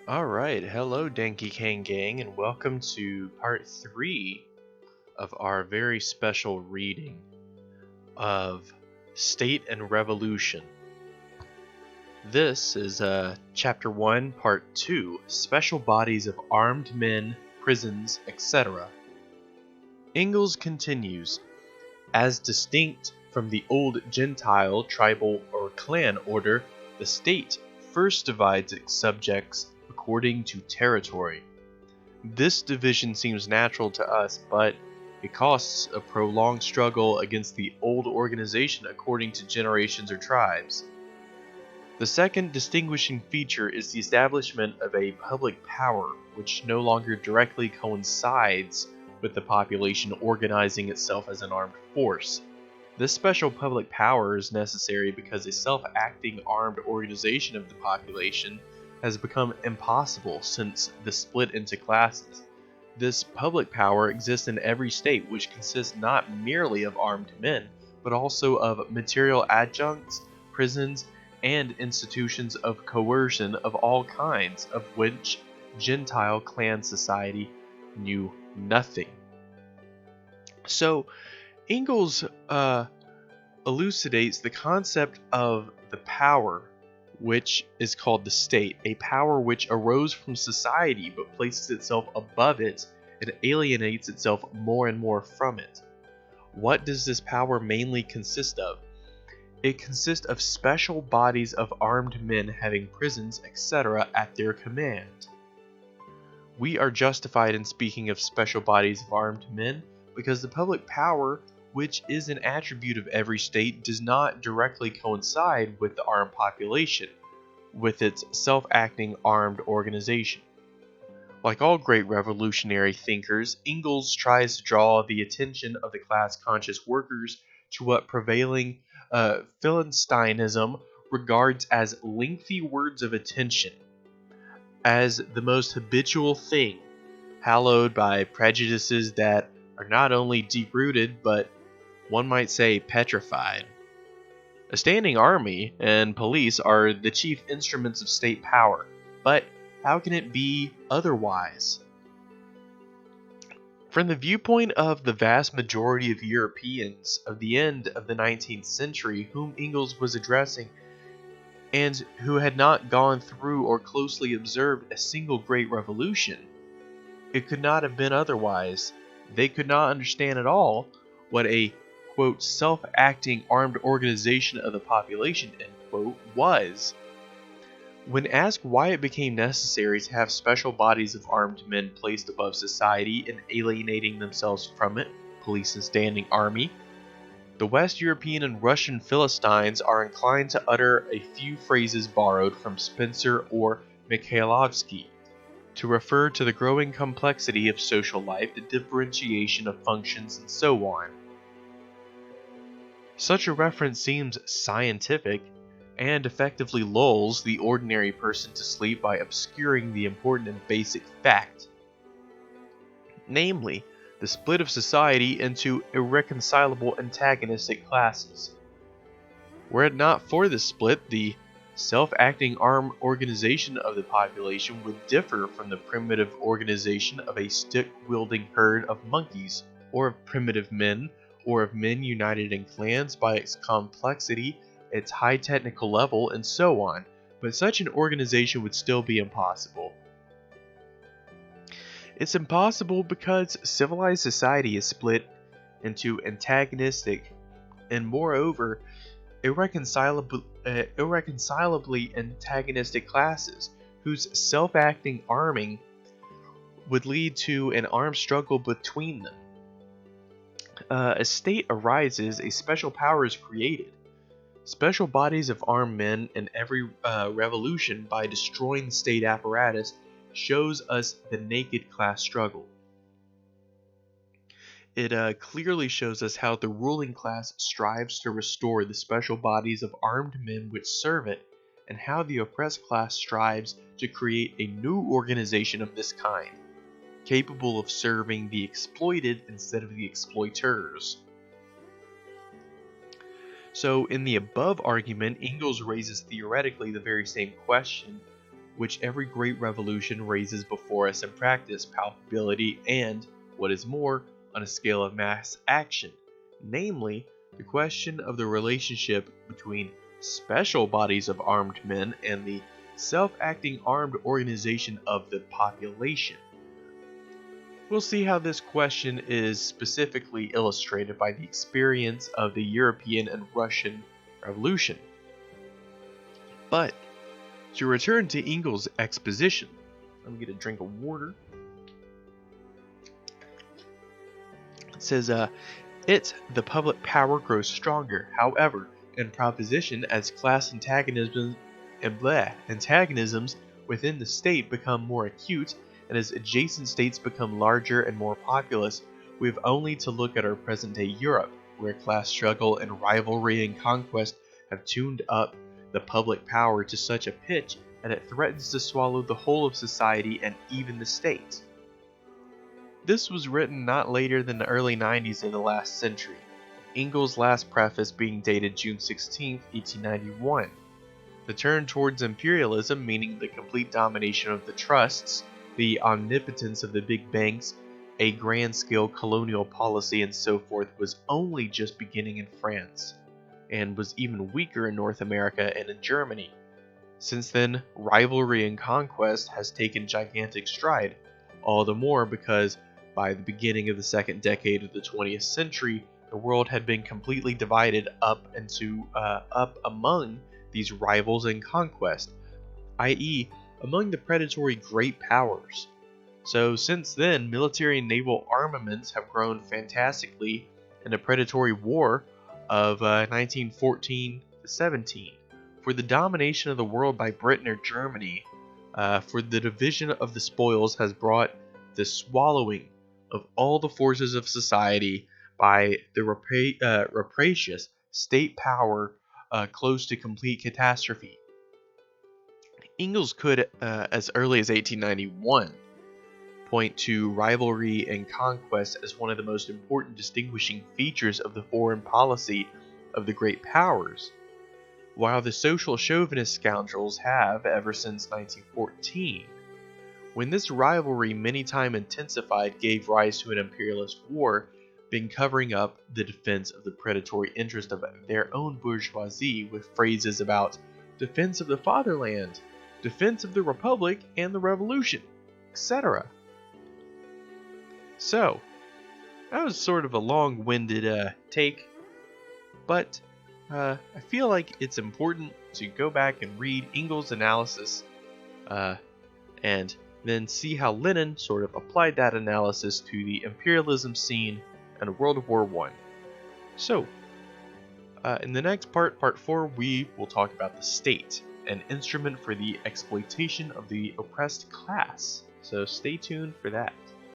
Alright, hello Dankey Kang gang, and welcome to part 3 of our very special reading of State and Revolution. This is chapter 1, part 2, Special Bodies of Armed Men, Prisons, etc. Engels continues, as distinct from the old Gentile, tribal, or clan order, the state first divides its subjects according to territory. This division seems natural to us, but it costs a prolonged struggle against the old organization according to generations or tribes. The second distinguishing feature is the establishment of a public power which no longer directly coincides with the population organizing itself as an armed force. This special public power is necessary because a self-acting armed organization of the population has become impossible since the split into classes. This public power exists in every state, which consists not merely of armed men, but also of material adjuncts, prisons, and institutions of coercion of all kinds, of which Gentile clan society knew nothing. So, Engels elucidates the concept of the power which is called the state, a power which arose from society but places itself above it and alienates itself more and more from it. What does this power mainly consist of? It consists of special bodies of armed men having prisons, etc. at their command. We are justified in speaking of special bodies of armed men because the public power, which is an attribute of every state, does not directly coincide with the armed population, with its self-acting armed organization. Like all great revolutionary thinkers, Engels tries to draw the attention of the class-conscious workers to what prevailing Philisteinism regards as lengthy words of attention, as the most habitual thing, hallowed by prejudices that are not only deep-rooted, but one might say petrified. A standing army and police are the chief instruments of state power, but how can it be otherwise? From the viewpoint of the vast majority of Europeans of the end of the 19th century whom Engels was addressing, and who had not gone through or closely observed a single great revolution, it could not have been otherwise. They could not understand at all what a, quote, self-acting armed organization of the population, end quote, was. When asked why it became necessary to have special bodies of armed men placed above society and alienating themselves from it, police and standing army, the West European and Russian Philistines are inclined to utter a few phrases borrowed from Spencer or Mikhailovsky to refer to the growing complexity of social life, the differentiation of functions, and so on. Such a reference seems scientific and effectively lulls the ordinary person to sleep by obscuring the important and basic fact, namely, the split of society into irreconcilable antagonistic classes. Were it not for this split, the self-acting armed organization of the population would differ from the primitive organization of a stick-wielding herd of monkeys, or of primitive men, or of men united in clans by its complexity, its high technical level, and so on, but such an organization would still be impossible. It's impossible because civilized society is split into antagonistic and, moreover, irreconcilably antagonistic classes, whose self-acting arming would lead to an armed struggle between them. A state arises, a special power is created. Special bodies of armed men in every revolution, by destroying the state apparatus, shows us the naked class struggle. It clearly shows us how the ruling class strives to restore the special bodies of armed men which serve it, and how the oppressed class strives to create a new organization of this kind, capable of serving the exploited instead of the exploiters. So in the above argument, Engels raises theoretically the very same question which every great revolution raises before us in practice, palpability, and, what is more, on a scale of mass action, namely, the question of the relationship between special bodies of armed men and the self-acting armed organization of the population. We'll see how this question is specifically illustrated by the experience of the European and Russian Revolution. But to return to Engels' exposition, let me get a drink of water. It says, the public power grows stronger. However, in proposition, as class antagonisms within the state become more acute, and as adjacent states become larger and more populous, we have only to look at our present-day Europe, where class struggle and rivalry and conquest have tuned up the public power to such a pitch that it threatens to swallow the whole of society and even the state. This was written not later than the early 90s of the last century, Engels' last preface being dated June 16, 1891. The turn towards imperialism, meaning the complete domination of the trusts, the omnipotence of the big banks, a grand-scale colonial policy, and so forth, was only just beginning in France, and was even weaker in North America and in Germany. Since then, rivalry and conquest has taken gigantic stride, all the more because by the beginning of the second decade of the 20th century, the world had been completely divided up among these rivals and conquest, i.e., among the predatory great powers. So since then, military and naval armaments have grown fantastically in a predatory war of 1914 to 17. For the domination of the world by Britain or Germany, for the division of the spoils has brought the swallowing of all the forces of society by the rapacious state power close to complete catastrophe. Engels could, as early as 1891, point to rivalry and conquest as one of the most important distinguishing features of the foreign policy of the great powers, while the social chauvinist scoundrels have, ever since 1914, when this rivalry, many times intensified, gave rise to an imperialist war, been covering up the defense of the predatory interest of their own bourgeoisie with phrases about defense of the fatherland, defense of the republic and the revolution, etc. So, that was sort of a long-winded take, but I feel like it's important to go back and read Engels' analysis and then see how Lenin sort of applied that analysis to the imperialism scene in World War I. So, in the next part, part 4, we will talk about the state, an instrument for the exploitation of the oppressed class. So stay tuned for that.